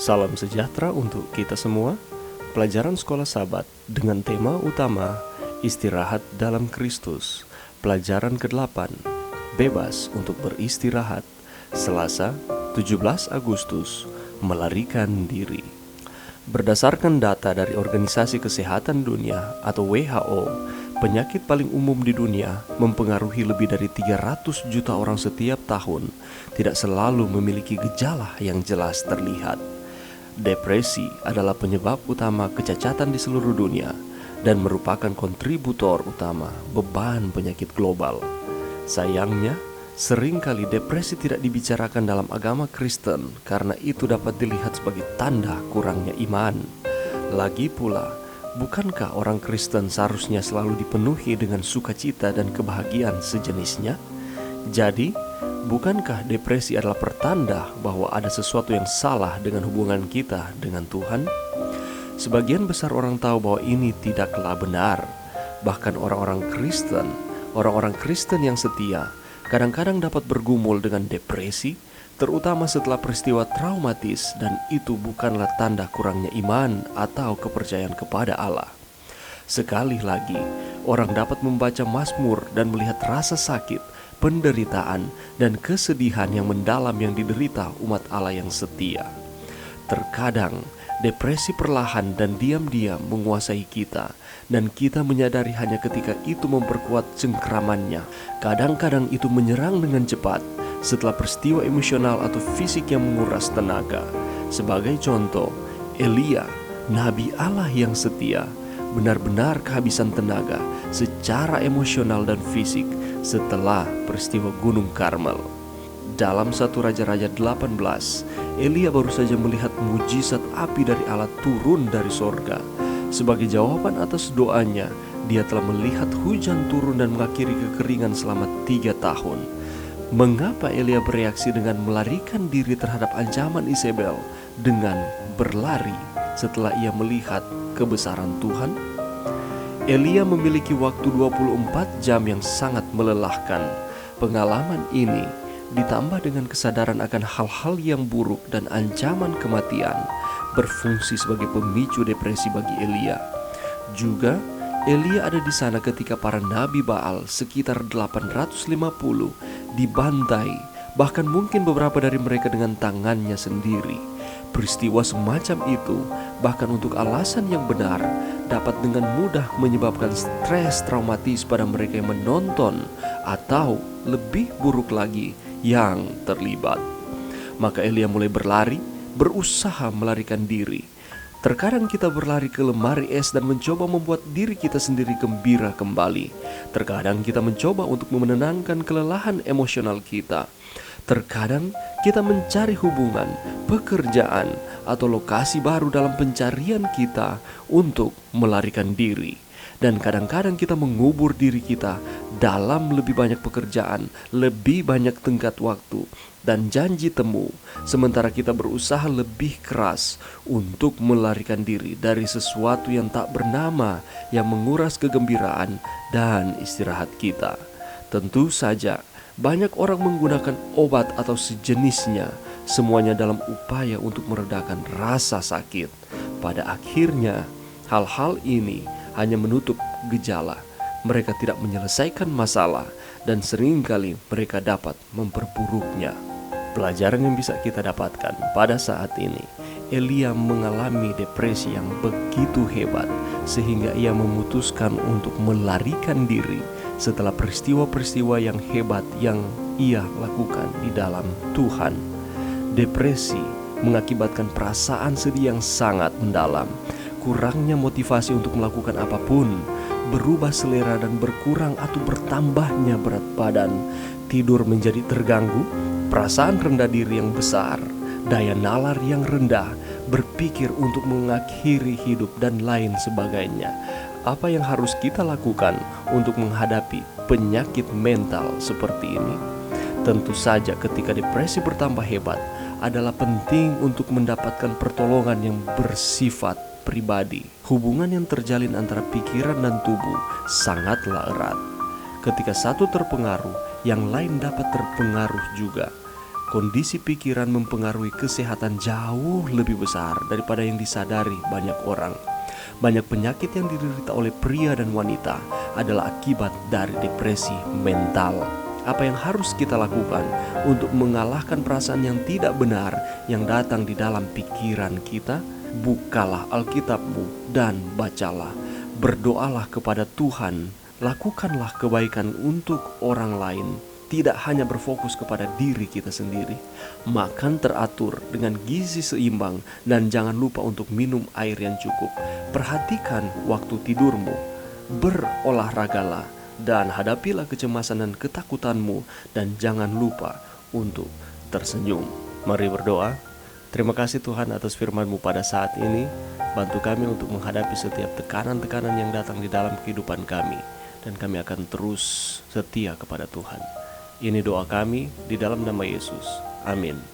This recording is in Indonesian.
Salam sejahtera untuk kita semua. Pelajaran Sekolah Sabat dengan tema utama Istirahat dalam Kristus. Pelajaran ke-8, Bebas untuk beristirahat. Selasa, 17 Agustus, melarikan diri. Berdasarkan data dari Organisasi Kesehatan Dunia atau WHO, penyakit paling umum di dunia mempengaruhi lebih dari 300 juta orang setiap tahun, tidak selalu memiliki gejala yang jelas terlihat. Depresi adalah penyebab utama kecacatan di seluruh dunia dan merupakan kontributor utama beban penyakit global. Sayangnya, seringkali depresi tidak dibicarakan dalam agama Kristen karena itu dapat dilihat sebagai tanda kurangnya iman. Lagi pula, bukankah orang Kristen seharusnya selalu dipenuhi dengan sukacita dan kebahagiaan sejenisnya? Jadi, bukankah depresi adalah pertanda bahwa ada sesuatu yang salah dengan hubungan kita dengan Tuhan? Sebagian besar orang tahu bahwa ini tidaklah benar. Bahkan orang-orang Kristen yang setia kadang-kadang dapat bergumul dengan depresi, terutama setelah peristiwa traumatis, dan itu bukanlah tanda kurangnya iman atau kepercayaan kepada Allah. Sekali lagi, orang dapat membaca Mazmur dan melihat rasa sakit, penderitaan, dan kesedihan yang mendalam yang diderita umat Allah yang setia. Terkadang, depresi perlahan dan diam-diam menguasai kita, dan kita menyadari hanya ketika itu memperkuat cengkramannya. Kadang-kadang itu menyerang dengan cepat setelah peristiwa emosional atau fisik yang menguras tenaga. Sebagai contoh, Elia, nabi Allah yang setia, benar-benar kehabisan tenaga secara emosional dan fisik setelah peristiwa Gunung Karmel. Dalam 1 Raja-Raja 18, Elia baru saja melihat mujizat api dari Allah turun dari sorga. Sebagai jawaban atas doanya, dia telah melihat hujan turun dan mengakhiri kekeringan selama 3 tahun. Mengapa Elia bereaksi dengan melarikan diri terhadap ancaman Isabel dengan berlari setelah ia melihat kebesaran Tuhan? Elia memiliki waktu 24 jam yang sangat melelahkan. Pengalaman ini ditambah dengan kesadaran akan hal-hal yang buruk dan ancaman kematian berfungsi sebagai pemicu depresi bagi Elia. Juga, Elia ada di sana ketika para nabi Baal sekitar 850 dibantai, bahkan mungkin beberapa dari mereka dengan tangannya sendiri. Peristiwa semacam itu, bahkan untuk alasan yang benar, dapat dengan mudah menyebabkan stres traumatis pada mereka yang menonton, atau lebih buruk lagi, yang terlibat. Maka Elia mulai berlari, berusaha melarikan diri. Terkadang kita berlari ke lemari es dan mencoba membuat diri kita sendiri gembira kembali. Terkadang kita mencoba untuk menenangkan kelelahan emosional kita. Terkadang kita mencari hubungan, pekerjaan, atau lokasi baru dalam pencarian kita untuk melarikan diri. Dan kadang-kadang kita mengubur diri kita dalam lebih banyak pekerjaan, lebih banyak tenggat waktu, dan janji temu, sementara kita berusaha lebih keras untuk melarikan diri dari sesuatu yang tak bernama yang menguras kegembiraan dan istirahat kita. Tentu saja, banyak orang menggunakan obat atau sejenisnya, semuanya dalam upaya untuk meredakan rasa sakit. Pada akhirnya, hal-hal ini hanya menutup gejala. Mereka tidak menyelesaikan masalah, dan seringkali mereka dapat memperburuknya. Pelajaran yang bisa kita dapatkan pada saat ini, Elia mengalami depresi yang begitu hebat sehingga ia memutuskan untuk melarikan diri setelah peristiwa-peristiwa yang hebat yang ia lakukan di dalam Tuhan. Depresi mengakibatkan perasaan sedih yang sangat mendalam, kurangnya motivasi untuk melakukan apapun, berubah selera dan berkurang atau bertambahnya berat badan, tidur menjadi terganggu, perasaan rendah diri yang besar, daya nalar yang rendah, berpikir untuk mengakhiri hidup, dan lain sebagainya. Apa yang harus kita lakukan untuk menghadapi penyakit mental seperti ini? Tentu saja ketika depresi bertambah hebat, adalah penting untuk mendapatkan pertolongan yang bersifat pribadi. Hubungan yang terjalin antara pikiran dan tubuh sangatlah erat. Ketika satu terpengaruh, yang lain dapat terpengaruh juga. kondisi pikiran mempengaruhi kesehatan jauh lebih besar daripada yang disadari banyak orang. Banyak penyakit yang diderita oleh pria dan wanita adalah akibat dari depresi mental. Apa yang harus kita lakukan untuk mengalahkan perasaan yang tidak benar yang datang di dalam pikiran kita? Bukalah Alkitabmu dan bacalah. Berdoalah kepada Tuhan. Lakukanlah kebaikan untuk orang lain. Tidak hanya berfokus kepada diri kita sendiri. Makan teratur dengan gizi seimbang dan jangan lupa untuk minum air yang cukup. Perhatikan waktu tidurmu. Berolahragalah dan hadapilah kecemasan dan ketakutanmu, dan jangan lupa untuk tersenyum. Mari berdoa. Terima kasih Tuhan atas firman-Mu pada saat ini. Bantu kami untuk menghadapi setiap tekanan-tekanan yang datang di dalam kehidupan kami, dan kami akan terus setia kepada Tuhan. Ini doa kami di dalam nama Yesus. Amin.